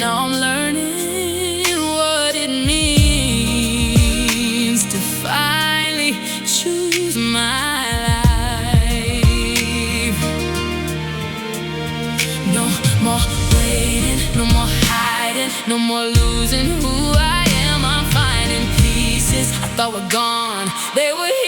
Now I'm learning what it means to finally choose my life. No more waiting, no more hiding, no more losing who I am. I'm finding pieces I thought were gone. They were here.